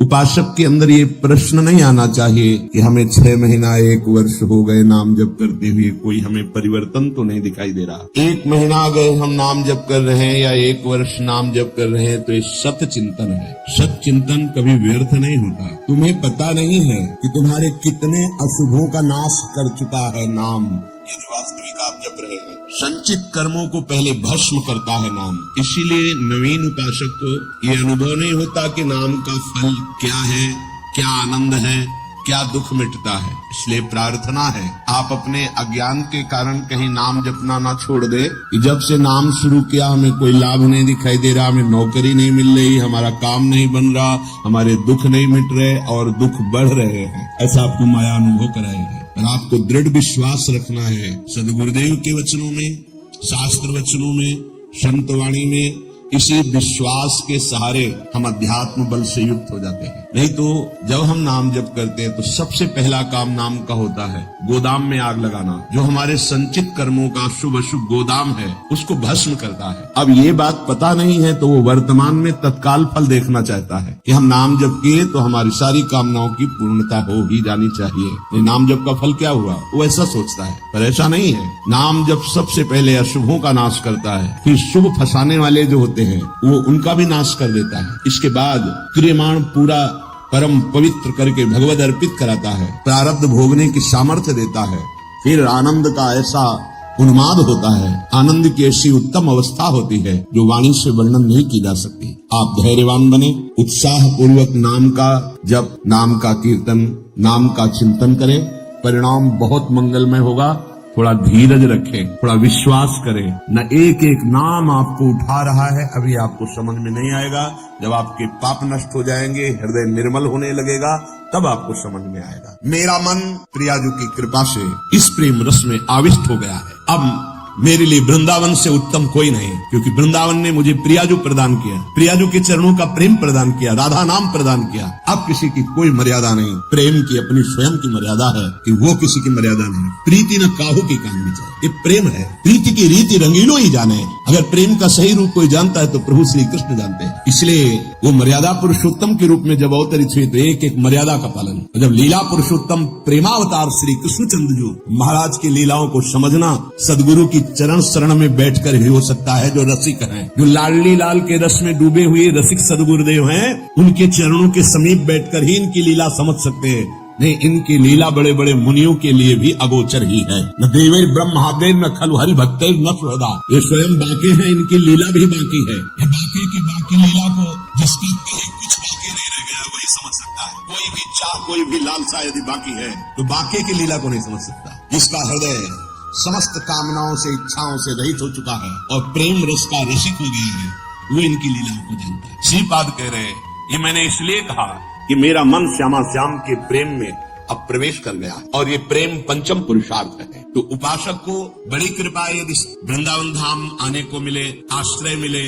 उपासक के अंदर ये प्रश्न नहीं आना चाहिए कि हमें 6 महीना 1 वर्ष हो गए नाम जप करते हुए, कोई हमें परिवर्तन तो नहीं दिखाई दे रहा। 1 महीना अगर हम नाम जप कर रहे हैं या 1 वर्ष नाम जप कर रहे हैं तो ये सत चिंतन है। सत चिंतन कभी व्यर्थ नहीं होता। तुम्हें पता नहीं है कि तुम्हारे कितने अशुभों का नाश कर चुका है नाम, यदि वास्तविक आप जप रहे हैं। संचित कर्मों को पहले भस्म करता है नाम। इसीलिए नवीन उपासक को ये अनुभव नहीं होता कि नाम का फल क्या है, क्या आनंद है, क्या दुख मिटता है। इसलिए प्रार्थना है आप अपने अज्ञान के कारण कहीं नाम जपना ना छोड़ दे कि जब से नाम शुरू किया हमें कोई लाभ नहीं दिखाई दे रहा, हमें नौकरी नहीं मिल रही, हमारा काम नहीं बन रहा, हमारे दुख नहीं मिट रहे और दुख बढ़ रहे हैं। ऐसा आपको माया अनुभव कराएगी। और आपको दृढ़ विश्वास रखना है सदगुरुदेव के वचनों में, शास्त्र वचनों में, संत वाणी में। इसी विश्वास के सहारे हम अध्यात्म बल से युक्त हो जाते हैं। नहीं तो जब हम नाम जप करते हैं तो सबसे पहला काम नाम का होता है गोदाम में आग लगाना। जो हमारे संचित कर्मों का शुभ अशुभ गोदाम है उसको भस्म करता है। अब ये बात पता नहीं है तो वो वर्तमान में तत्काल फल देखना चाहता है कि हम नाम जप किए तो हमारी सारी कामनाओं की पूर्णता हो ही जानी चाहिए। नाम जप का फल क्या हुआ, वो ऐसा सोचता है, पर ऐसा नहीं है। नाम जप सबसे पहले अशुभों का नाश करता है, फिर शुभ फंसाने वाले जो होते हैं वो उनका भी नाश कर देता है। इसके बाद क्रियमाण पूरा परम पवित्र करके भगवद अर्पित कराता है, प्रारब्ध भोगने की सामर्थ्य देता है। फिर आनंद का ऐसा उन्माद होता है, आनंद की ऐसी उत्तम अवस्था होती है जो वाणी से वर्णन नहीं की जा सकती। आप धैर्यवान बने, उत्साह पूर्वक नाम का जप, नाम का कीर्तन, नाम का चिंतन करें, परिणाम बहुत मंगलमय होगा। थोड़ा धीरज रखें, थोड़ा विश्वास करें। न एक एक नाम आपको उठा रहा है, अभी आपको समझ में नहीं आएगा। जब आपके पाप नष्ट हो जाएंगे, हृदय निर्मल होने लगेगा, तब आपको समझ में आएगा। मेरा मन प्रियाजू की कृपा से इस प्रेम रस में आविष्ट हो गया है। अब मेरे लिए वृंदावन से उत्तम कोई नहीं, क्योंकि वृंदावन ने मुझे प्रियाजू प्रदान किया, प्रियाजू के चरणों का प्रेम प्रदान किया, राधा नाम प्रदान किया। अब किसी की कोई मर्यादा नहीं। प्रेम की अपनी स्वयं की मर्यादा है कि वो किसी की मर्यादा नहीं। प्रीति न काहू की काम में जाए, ये प्रेम है। प्रीति की रीति रंगीलो ही जाने। अगर प्रेम का सही रूप कोई जानता है तो प्रभु श्री कृष्ण जानते हैं। इसलिए वो मर्यादा पुरुषोत्तम के रूप में जब अवतरित हुए तो एक एक मर्यादा का पालन। जब लीला पुरुषोत्तम प्रेमावतार श्री कृष्णचंद्र जी महाराज की लीलाओं को समझना सदगुरु की चरण शरण में बैठकर ही हो सकता है। जो रसिक हैं, जो लाडली लाल के रस में डूबे हुए रसिक सदगुरुदेव हैं, उनके चरणों के समीप बैठकर ही इनकी लीला समझ सकते हैं। नहीं, इनकी लीला बड़े बड़े मुनियों के लिए भी अगोचर ही है। न देवे ब्रह्मादेव न खलु हरि भक्ते न सुहृदा, ये स्वयं बाकी है, इनकी लीला भी बाकी है। ये बाकी की बाकी लीला को जिसका कहीं कुछ बाकी नहीं रह गया वही समझ सकता है। कोई भी चाह, कोई भी लालसा यदि बाकी है तो बाकी की लीला को नहीं समझ सकता। जिसका हृदय समस्त कामनाओं से, इच्छाओं से रहित हो चुका है और प्रेम रस का रसिक हो गया है, वो इनकी लीलाओं को जानता है। श्रीपाद कह रहे हैं, ये मैंने इसलिए कहा कि मेरा मन श्यामा श्याम के प्रेम में अब प्रवेश कर गया और ये प्रेम पंचम पुरुषार्थ है। तो उपासक को बड़ी कृपा यदि वृंदावन धाम आने को मिले, आश्रय मिले,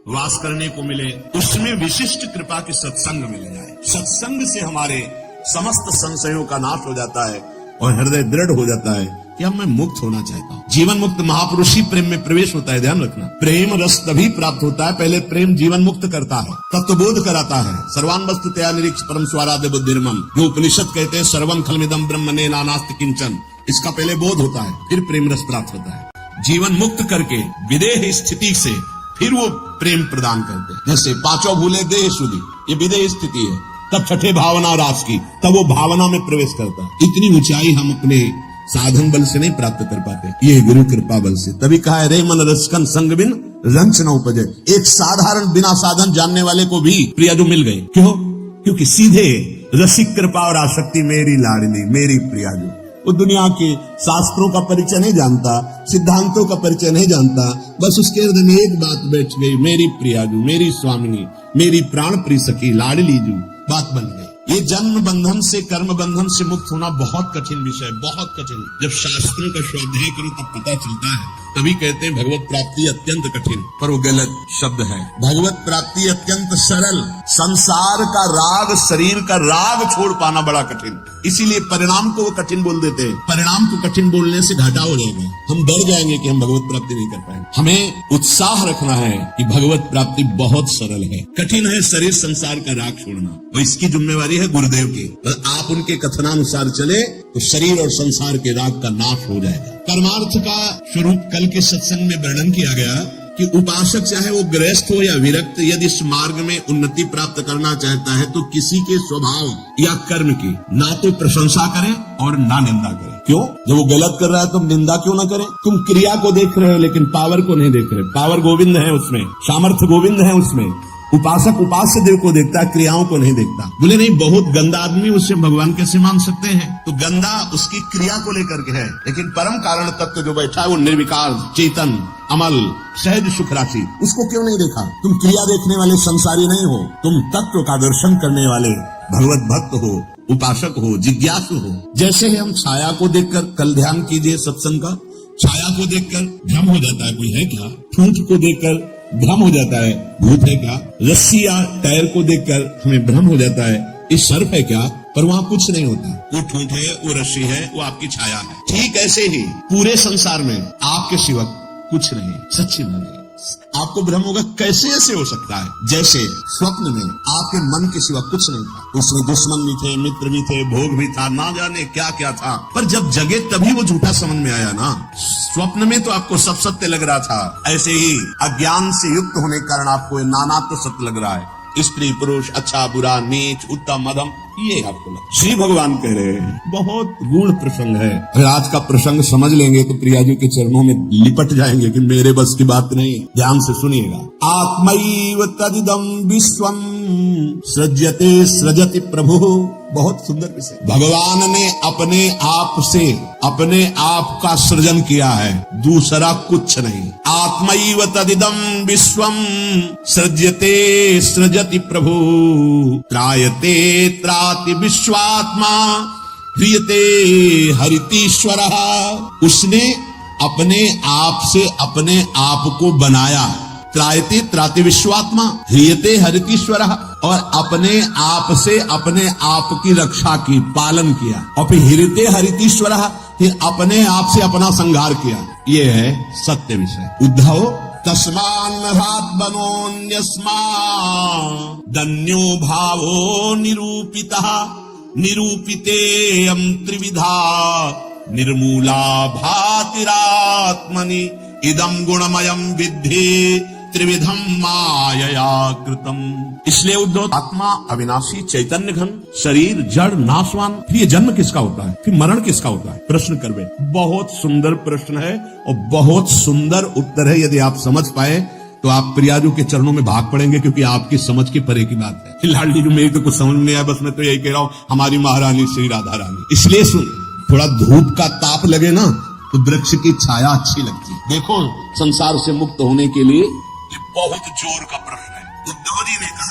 वास करने को मिले, उसमें विशिष्ट कृपा के सत्संग मिल जाए। सत्संग से हमारे समस्त संशयों का नाश हो जाता है और हृदय दृढ़ हो जाता है कि अब मैं मुक्त होना चाहता हूँ। जीवन मुक्त महापुरुष ही प्रेम में प्रवेश होता है। ध्यान रखना, प्रेम रस तभी प्राप्त होता है, पहले प्रेम जीवन मुक्त करता है, तत्वबोध कराता है। सर्वान वस्तु तया निरीक्ष परम स्वाराध्य बुद्धिर्मम, जो उपनिषद कहते हैं सर्वम खलमिदम ब्रह्मणे नानास्ति किंचन, इसका पहले बोध होता है, फिर प्रेम रस प्राप्त होता है। जीवन मुक्त करके विदेह स्थिति से फिर वो प्रेम प्रदान करते हैं। जैसे पांचों भूले देह शुद्धि, ये विदेह स्थिति है। तब छठे भावना रास की, तब वो भावना में प्रवेश करता है। इतनी ऊंचाई हम अपने साधन बल से नहीं प्राप्त कर पाते, ये गुरु कृपा बल से। तभी कहा है रे मन रसकन संग बिन रंच न उपजे। एक साधारण बिना साधन जानने वाले को भी प्रियाजू मिल गए। क्यों? क्योंकि सीधे रसिक कृपा और आसक्ति मेरी लाडली, मेरी प्रियाजू। वो दुनिया के शास्त्रों का परिचय नहीं जानता, सिद्धांतों का परिचय नहीं जानता, बस उसके हृदय में एक बात बैठ गई, मेरी प्रियाजू, मेरी स्वामिनी, मेरी प्राण प्रिय सखी, लाडली जू, बात बन गई। ये जन्म बंधन से, कर्म बंधन से मुक्त होना बहुत कठिन विषय, बहुत कठिन। जब शास्त्रों का स्वाध्याय करो तब पता चलता है। तभी कहते हैं भगवत प्राप्ति अत्यंत कठिन, पर वो गलत शब्द है। भगवत प्राप्ति अत्यंत सरल। संसार का राग, शरीर का राग छोड़ पाना बड़ा कठिन। इसीलिए परिणाम को वो कठिन बोल देते हैं। परिणाम को कठिन बोलने से घाटा हो जाएगा, हम डर जाएंगे कि हम भगवत प्राप्ति नहीं कर पाएंगे। हमें उत्साह रखना है कि भगवत प्राप्ति बहुत सरल है। कठिन है शरीर संसार का राग छोड़ना, और इसकी जिम्मेवारी है गुरुदेव की। आप उनके कथनानुसार चले तो शरीर और संसार के राग का नाश हो जाएगा। कर्मार्थ का स्वरूप कल के सत्संग में वर्णन किया गया कि उपासक चाहे वो गृहस्थ हो या विरक्त, यदि इस मार्ग में उन्नति प्राप्त करना चाहता है तो किसी के स्वभाव या कर्म की ना तो प्रशंसा करे और ना निंदा करे। क्यों? जब वो गलत कर रहा है तुम निंदा क्यों ना करें? तुम क्रिया को देख रहे हो लेकिन पावर को नहीं देख रहे। पावर गोविंद है उसमें, सामर्थ्य गोविंद है उसमें। उपासक उपास्य देव को देखता है, क्रियाओं को नहीं देखता। बोले नहीं, बहुत गंदा आदमी, उससे भगवान कैसे मान सकते हैं? तो गंदा उसकी क्रिया को लेकर के है, लेकिन परम कारण तत्व जो बैठा है वो निर्विकार, चेतन, अमल, सहज सुख राशि, उसको क्यों नहीं देखा? तुम क्रिया देखने वाले संसारी नहीं हो, तुम तत्व का दर्शन करने वाले भगवत भक्त हो, उपासक हो, जिज्ञासु हो। जैसे ही हम छाया को देखकर, कल ध्यान कीजिए सत्संग का, छाया को देखकर भ्रम हो जाता है, कोई है क्या? ठूंठ को देखकर भ्रम हो जाता है, भूत है क्या? रस्सी या टायर को देखकर हमें भ्रम हो जाता है, ये सर्प है क्या? पर वहां कुछ नहीं होता। वो ठूंठ है, वो रस्सी है, वो आपकी छाया है। ठीक ऐसे ही पूरे संसार में आपके सिवा कुछ नहीं। सच्ची मानिए, आपको भ्रम होगा, कैसे ऐसे हो सकता है? जैसे स्वप्न में आपके मन के सिवा कुछ नहीं था, उसमें दुश्मन भी थे, मित्र भी थे, भोग भी था, ना जाने क्या क्या था, पर जब जगे तभी वो झूठा समझ में आया ना। स्वप्न में तो आपको सब सत्य लग रहा था, ऐसे ही अज्ञान से युक्त होने के कारण आपको नानात्व सत्य लग रहा है। स्त्री पुरुष, अच्छा बुरा, नीच उत्तम मध्यम, ये आपको लग। श्री भगवान कह रहे हैं बहुत गूढ़ प्रसंग है। अगर आज का प्रसंग समझ लेंगे तो प्रिया जी के चरणों में लिपट जाएंगे कि मेरे बस की बात नहीं। ध्यान से सुनिएगा। आत्मैव तदिदं विश्वम सृज्यते सृजति प्रभु। बहुत सुंदर विषय। भगवान ने अपने आप से अपने आप का सृजन किया है, दूसरा कुछ नहीं। आत्मैव तदिदं विश्वम सृज्यते सृजति प्रभु। त्रायते त्राति विश्वात्मा ह्रियते हरितीश्वरः। उसने अपने आप से अपने आप को बनाया। त्रायते त्राति विश्वात्मा ह्रियते हरितीश्वरः, और अपने आप से अपने आप की रक्षा की, पालन किया। और फिर ह्रियते हरितीश्वरः, फिर अपने आप से अपना संहार किया। ये है सत्य विषय। उद्धव तस्मान्नहात्मनोऽन्यस्मा दन्यो भावो निरूपितः। निरूपितेयं त्रिविधा निर्मूला भातिरात्मनि। इदं गुणमयं विद्धि त्रिविधम मायया कृतम। इसलिए उद्धव, आत्मा अविनाशी, चैतन्य घन, शरीर जड़ नाशवान, फिर ये जन्म किसका होता है, फिर मरण किसका होता है? प्रश्न कर बे। बहुत सुंदर प्रश्न है और बहुत सुंदर उत्तर है। यदि आप समझ पाए तो आप प्रियाजू के चरणों में भाग पड़ेंगे, क्योंकि आपकी समझ के परे की बात है। लाडली जी, मेरी तो कुछ समझ नहीं आया, बस मैं तो यही कह रहा हूँ, हमारी महारानी श्री राधा रानी। इसलिए सुन, थोड़ा धूप का ताप लगे ना तो वृक्ष की छाया अच्छी लगती है। देखो, संसार से मुक्त होने के लिए ये बहुत जोर का प्रश्न है। उद्धव जी ने कहा,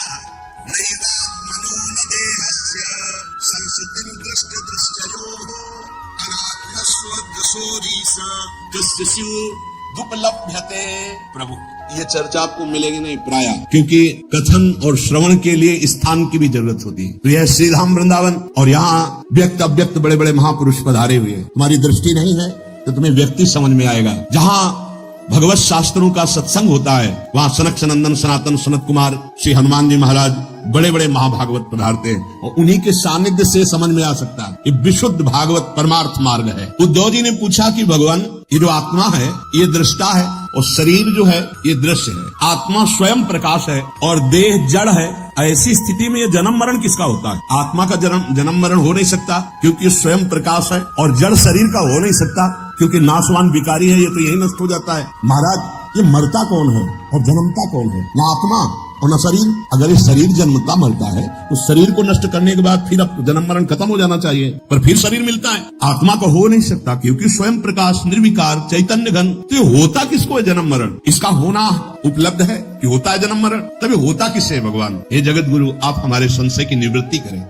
प्रभु, ये चर्चा आपको मिलेगी नहीं प्राय, क्योंकि कथन और श्रवण के लिए स्थान की भी जरूरत होती है। तो यह श्रीधाम वृंदावन, और यहाँ व्यक्त अव्यक्त बड़े बड़े महापुरुष पधारे हुए हैं। तुम्हारी दृष्टि नहीं है तो तुम्हें व्यक्ति समझ में आएगा। जहाँ भगवत शास्त्रों का सत्संग होता है वहां सनक सनंदन सनातन सनत कुमार श्री हनुमान जी महाराज बड़े बड़े महाभागवत पधारते हैं, और उन्हीं के सानिध्य से समझ में आ सकता है ये विशुद्ध भागवत परमार्थ मार्ग है। उद्धव जी ने पूछा कि भगवान, ये जो आत्मा है ये दृष्टा है और शरीर जो है ये दृश्य है। आत्मा स्वयं प्रकाश है और देह जड़ है। ऐसी स्थिति में ये जन्म मरण किसका होता है? आत्मा का जन्म मरण हो नहीं सकता, क्योंकि ये स्वयं प्रकाश है, और जड़ शरीर का हो नहीं सकता, क्योंकि नाशवान विकारी है, ये तो यही नष्ट हो जाता है। महाराज, ये मरता कौन है और जन्मता कौन है? ना आत्मा और न शरीर। अगर ये शरीर जन्मता मरता है तो शरीर को नष्ट करने के बाद फिर अब जन्म मरण खत्म हो जाना चाहिए, पर फिर शरीर मिलता है। आत्मा को हो नहीं सकता, क्योंकि स्वयं प्रकाश, निर्विकार, चैतन्य घन। तो ये होता किसको है जन्म मरण? इसका होना उपलब्ध है कि होता है जन्म मरण, तभी होता किससे है? भगवान। हे जगत गुरु, आप हमारे संशय की निवृत्ति करें।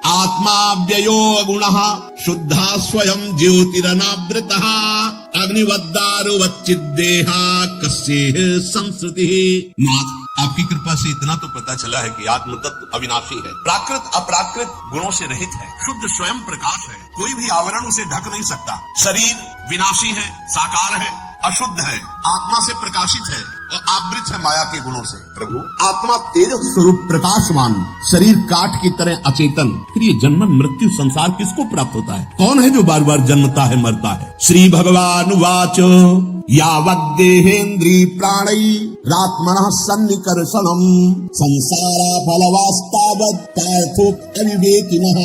आत्मा व्ययो गुणः शुद्धा स्वयं ज्योतिरनावृतः। अग्निवद्दारो वच्चिद्देहा कस्येह संसृतिः। आपकी कृपा से इतना तो पता चला है कि आत्म तत्व अविनाशी है, प्राकृत अपराकृत गुणों से रहित है, शुद्ध स्वयं प्रकाश है, कोई भी आवरण उसे ढक नहीं सकता। शरीर विनाशी है, साकार है, अशुद्ध है, आत्मा से प्रकाशित है और आवृत है माया के गुणों से। प्रभु आत्मा तेज स्वरूप प्रकाशमान, शरीर काठ की तरह अचेतन, फिर ये जन्म मृत्यु संसार किसको प्राप्त होता है? कौन है जो बार बार जन्मता है मरता है? श्री भगवान वाच यावद्देहेन्द्री प्राणै रात्मनः सन्निकर्षणम् संसारा फलवास्तावत् पार्थोक्त अविवेकिनः।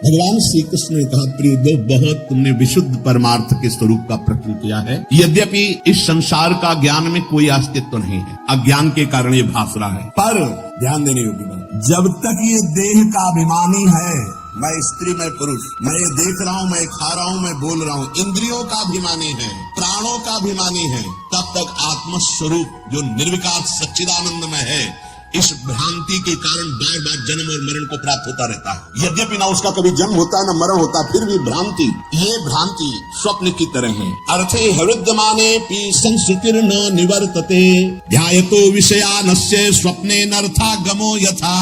भगवान श्री कृष्ण ने कहा, प्रिय दो, बहुत तुमने विशुद्ध परमार्थ के स्वरूप का प्रश्न किया है। यद्यपि इस संसार का ज्ञान में कोई अस्तित्व नहीं है, अज्ञान के कारण ये भास रहा है, पर ध्यान देने योग्य बात, जब तक ये देह का अभिमानी है, मैं स्त्री मैं पुरुष, मैं ये देख रहा हूँ, मैं खा रहा हूँ, मैं बोल रहा हूँ, इंद्रियों का अभिमानी है, प्राणों का अभिमानी है, तब तक आत्मस्वरूप जो निर्विकार सच्चिदानंद में है, इस भ्रांति के कारण बार बार जन्म और मरण को प्राप्त होता रहता है। यद्यपि ना उसका कभी जन्म होता न मरण होता, फिर भी भ्रांति, ये भ्रांति स्वप्न की तरह है। अर्थे हृदयमाने पी संस्कृतिर न निवर्तते ध्यायतो विषयानस्य स्वप्ने नर्था गमो यथा।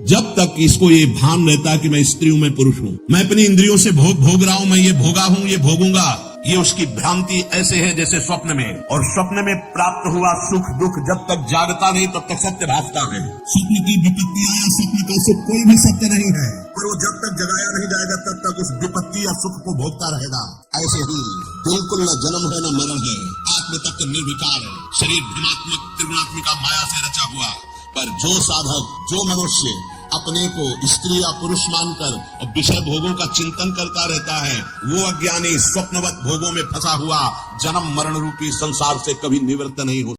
जब तक इसको ये भान रहता कि मैं स्त्री हूं, मैं पुरुष हूं, मैं अपनी इंद्रियों से भोग रहा हूं, मैं ये भोगा हूं, ये भोगूंगा, ये उसकी भ्रांति ऐसे है जैसे स्वप्न में। और स्वप्न में प्राप्त हुआ सुख दुख जब तक जागता नहीं तब तक सत्य भासता है। स्वप्न की विपत्ति या स्वप्न का सुख कोई भी सत्य नहीं है, पर वो जब तक जगाया नहीं जाएगा तब तक उस विपत्ति या सुख को भोगता रहेगा। ऐसे ही बिल्कुल न जन्म है न मरण है, आत्म तत्व निर्विकार है, शरीर भ्रमात्मक त्रिगुणात्मिका माया से रचा हुआ। पर जो साधक, जो मनुष्य अपने को स्त्री या पुरुष मानकर और विषय भोगों का चिंतन करता रहता है, वो अज्ञानी स्वप्नवत भोगों में फंसा हुआ जन्म मरण रूपी संसार से कभी निवृत्त नहीं हो